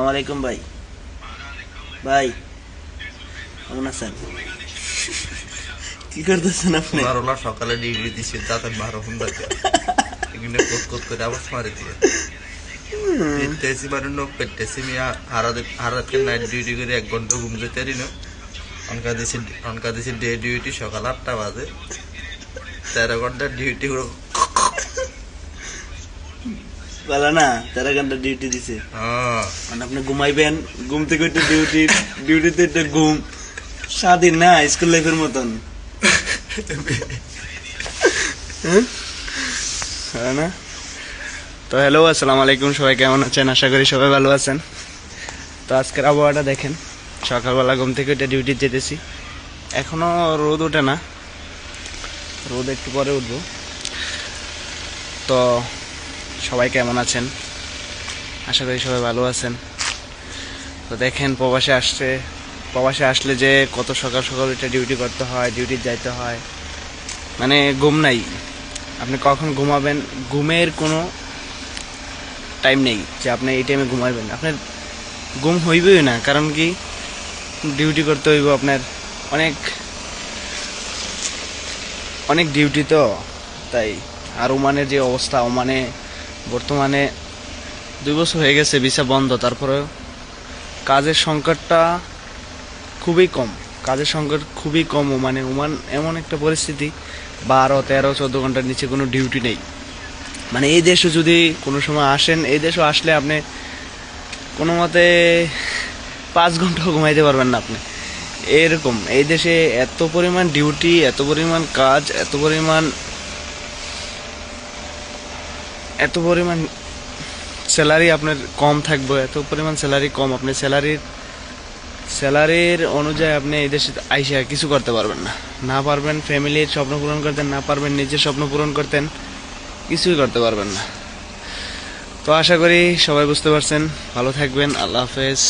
আলাইকুম ভাই। ভাই কেমন আছেন? কি করতেছেন আপনি? মারোলা সকালে ডিগ্রি দিছে তাতে 12 ঘন্টা এগুলো কোত করে আবার মারি দিয়ে তেসি মারুন পেটেসি মিয়া হারাতে নাইট ডিউটি করে 1 ঘন্টা ঘুম যেতে পারি না। অনকা দিছি ডে ডিউটি সকাল 8টা বাজে 13 ঘন্টা ডিউটি করে বলা না 13 ঘন্টা ডিউটি দিছে। মানে আপনি ঘুমাইবেন, ঘুম থেকে উঠে ডিউটিতে একটা ঘুম, স্বাধীন না স্কুল লাইফের মতন। না তো হ্যালো, আসসালামু আলাইকুম, সবাই কেমন আছেন? আশা করি সবাই ভালো আছেন। তো আজকের আবহাওয়াটা দেখেন, সকালবেলা ঘুম থেকে উঠে ডিউটি যেতেছি, এখনো রোদ ওঠে না, রোদ একটু পরে উঠবো। তো সবাই কেমন আছেন? আশা করি সবাই ভালো আছেন। তো দেখেন প্রবাসে আসলে যে কত সকাল সকাল উঠে ডিউটি করতে হয়, ডিউটি যাইতে হয়, মানে ঘুম নাই। আপনি কখন ঘুমাবেন, ঘুমের কোনো টাইম নেই যে আপনি এই টাইমে ঘুমাবেন। আপনার ঘুম হইবেই না, কারণ কি ডিউটি করতে হইব আপনার, অনেক অনেক ডিউটি তো তাই। আর ওমানের যে অবস্থা, ওমানে বর্তমানে 2 বছর হয়ে গেছে ভিসা বন্ধ, তারপরে কাজের সংকটটা খুবই কম, ওমানে। ওমান এমন একটা পরিস্থিতি, 12, 13, 14 ঘন্টার নিচে কোনো ডিউটি নেই। মানে এই দেশে যদি কোনো সময় আসেন, এই দেশে আসলে আপনি কোনো মতে 5 ঘন্টাও ঘুমাইতে পারবেন না আপনি, এরকম। এই দেশে এত পরিমাণ ডিউটি, এত পরিমাণ কাজ, এত পরিমাণ স্যালারি আপনার কম থাকবে, এত পরিমাণ স্যালারি কম। আপনি স্যালারির অনুযায়ী আপনি এই দেশে আইসা কিছু করতে পারবেন না। না পারবেন ফ্যামিলির স্বপ্ন পূরণ করতেন, না পারবেন নিজের স্বপ্ন পূরণ করতেন, কিছুই করতে পারবেন না। তো আশা করি সবাই বুঝতে পারছেন। ভালো থাকবেন, আল্লাহ হাফেজ।